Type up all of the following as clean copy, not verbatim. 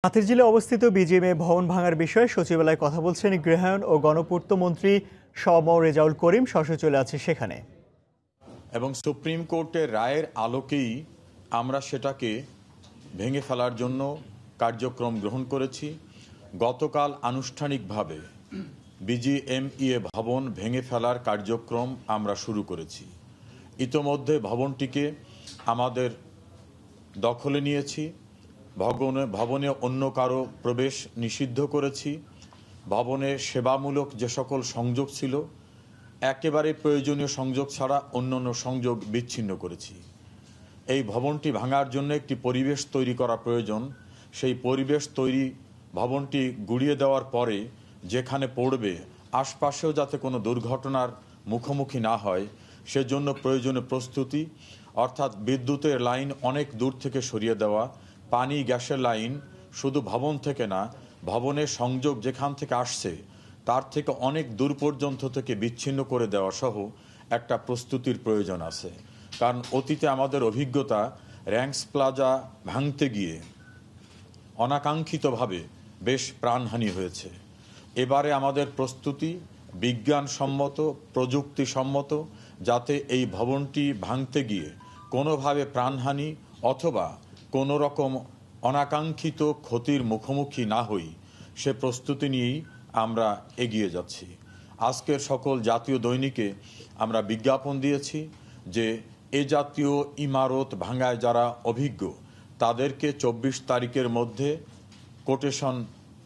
হাতিরঝিলে অবস্থিত বিজিএমএ ভবন ভাঙার বিষয়ে সচিবালয়ে কথা বলছেন গৃহায়ণ ও গণপূর্ত মন্ত্রী রেজাউল করিম। সরাসরি চলে আছে সেখানে। এবং সুপ্রিম কোর্টের রায়ের আলোকেই আমরা সেটাকে ভেঙে ফেলার জন্য কার্যক্রম গ্রহণ করেছি। গতকাল আনুষ্ঠানিকভাবে বিজিএমইএ ভবন ভেঙে ফেলার কার্যক্রম আমরা শুরু করেছি। ইতোমধ্যে ভবনটিকে আমাদের দখলে নিয়েছি। ভবনে অন্য কারো প্রবেশ নিষিদ্ধ করেছি। ভবনে সেবামূলক যে সকল সংযোগ ছিল একেবারে প্রয়োজনীয় সংযোগ ছাড়া অন্যান্য সংযোগ বিচ্ছিন্ন করেছি। এই ভবনটি ভাঙার জন্য একটি পরিবেশ তৈরি করা প্রয়োজন। সেই পরিবেশ তৈরি ভবনটি গুড়িয়ে দেওয়ার পরে যেখানে পড়বে আশপাশেও যাতে কোনো দুর্ঘটনার মুখোমুখি না হয় সেজন্য প্রয়োজনীয় প্রস্তুতি, অর্থাৎ বিদ্যুতের লাইন অনেক দূর থেকে সরিয়ে দেওয়া, পানি গ্যাসের লাইন শুধু ভবন থেকে না, ভবনের সংযোগ যেখান থেকে আসছে তার থেকে অনেক দূর পর্যন্ত থেকে বিচ্ছিন্ন করে দেওয়া সহ একটা প্রস্তুতির প্রয়োজন আছে। কারণ অতীতে আমাদের অভিজ্ঞতা, র্যাঙ্কস প্লাজা ভাঙতে গিয়ে অনাকাঙ্ক্ষিতভাবে বেশ প্রাণহানি হয়েছে। এবারে আমাদের প্রস্তুতি বিজ্ঞানসম্মত, প্রযুক্তিসম্মত, যাতে এই ভবনটি ভাঙতে গিয়ে কোনোভাবে প্রাণহানি অথবা কোনো রকম অনাকাঙ্ক্ষিত ক্ষতির মুখোমুখি না হই সে প্রস্তুতি নিয়েই আমরা এগিয়ে যাচ্ছি। আজকের সকল জাতীয় দৈনিকে আমরা বিজ্ঞাপন দিয়েছি যে এ জাতীয় ইমারত ভাঙায় যারা অভিজ্ঞ তাদেরকে ২৪ তারিখের মধ্যে কোটেশন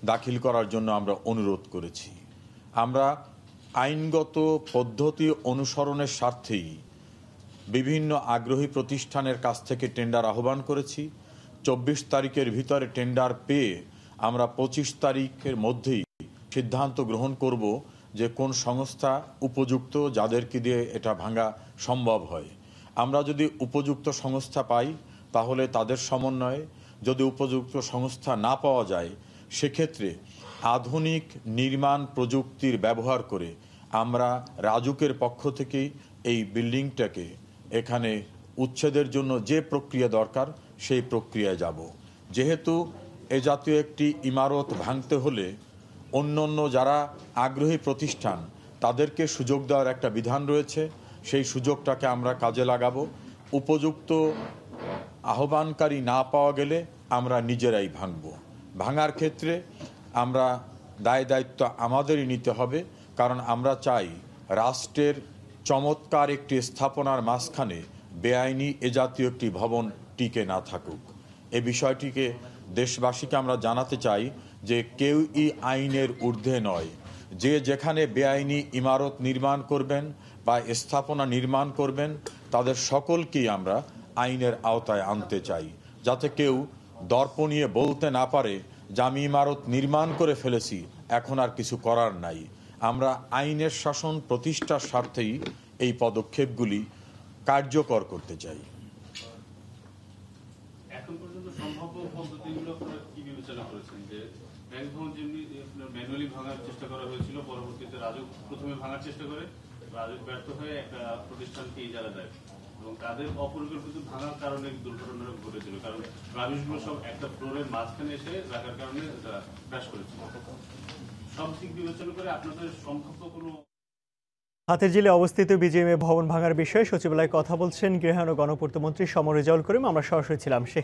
দাখিল করার জন্য আমরা অনুরোধ করেছি। আমরা আইনগত পদ্ধতি অনুসরণের স্বার্থেই বিভিন্ন আগ্রহী প্রতিষ্ঠানের কাছ থেকে টেন্ডার আহ্বান করেছি। ২৪ তারিখের ভিতরে টেন্ডার পেয়ে আমরা ২৫ তারিখের মধ্যেই সিদ্ধান্ত গ্রহণ করব যে কোন সংস্থা উপযুক্ত, যাদেরকে দিয়ে এটা ভাঙা সম্ভব হয়। আমরা যদি উপযুক্ত সংস্থা পাই তাহলে তাদের সমন্বয়ে, যদি উপযুক্ত সংস্থা না পাওয়া যায় সেক্ষেত্রে আধুনিক নির্মাণ প্রযুক্তির ব্যবহার করে আমরা রাজুকের পক্ষ থেকে এই বিল্ডিংটাকে এখানে উচ্ছেদের জন্য যে প্রক্রিয়া দরকার সেই প্রক্রিয়ায় যাব। যেহেতু এ জাতীয় একটি ইমারত ভাঙতে হলে অন্য যারা আগ্রহী প্রতিষ্ঠান তাদেরকে সুযোগ দেওয়ার একটা বিধান রয়েছে, সেই সুযোগটাকে আমরা কাজে লাগাবো। উপযুক্ত আহ্বানকারী না পাওয়া গেলে আমরা নিজেরাই ভাঙব। ভাঙার ক্ষেত্রে আমরা দায় দায়িত্ব আমাদেরই নিতে হবে, কারণ আমরা চাই রাষ্ট্রের চমৎকার একটি স্থাপনার মাঝখানে বেআইনি এ জাতীয় একটি ভবন টিকে না থাকুক। এ বিষয়টিকে দেশবাসীকে আমরা জানাতে চাই যে কেউই আইনের ঊর্ধ্বে নয়। যে যেখানে বেআইনি ইমারত নির্মাণ করবেন বা স্থাপনা নির্মাণ করবেন তাদের সকলকেই আমরা আইনের আওতায় আনতে চাই, যাতে কেউ দর্প নিয়ে বলতে না পারে যে আমি ইমারত নির্মাণ করে ফেলেছি, এখন আর কিছু করার নাই। আমরা আইনের শাসন প্রতিষ্ঠার স্বার্থেই এই পদক্ষেপগুলি কার্যকর করতে চাই। এখন পর্যন্ত সম্ভাব্য পদ্ধতিগুলো আপনারা কি বিবেচনা করেছেন? যে ব্যাংক ভবন যেমনি ম্যানুয়ালি ভাঙার চেষ্টা করা হয়েছিল, পরবর্তীতে রাজুক প্রথমে ভাঙার চেষ্টা করে, রাজুক ব্যর্থ হয়ে একটা প্রতিষ্ঠানকে ইজারা দেয় এবং তাদের অপরিকল্পিত ভাঙার কারণে দুর্ঘটনা ঘটেছিল, কারণ রাবিশগুলো সব একটা ফ্লোরের মাঝখানে এসে রাখার কারণে ক্র্যাশ করেছিল। সব দিক বিবেচনা করে আপনাদের সম্ভাব্য কোনো হাতিরঝিলে অবস্থিত বিজিএমএ ভবন ভাঙার বিষয়ে সচিবালয়ে কথা বলছেন গৃহায়ণ ও গণপূর্ত মন্ত্রী রেজাউল করিম। আমরা সরাসরি ছিলাম সেখানে।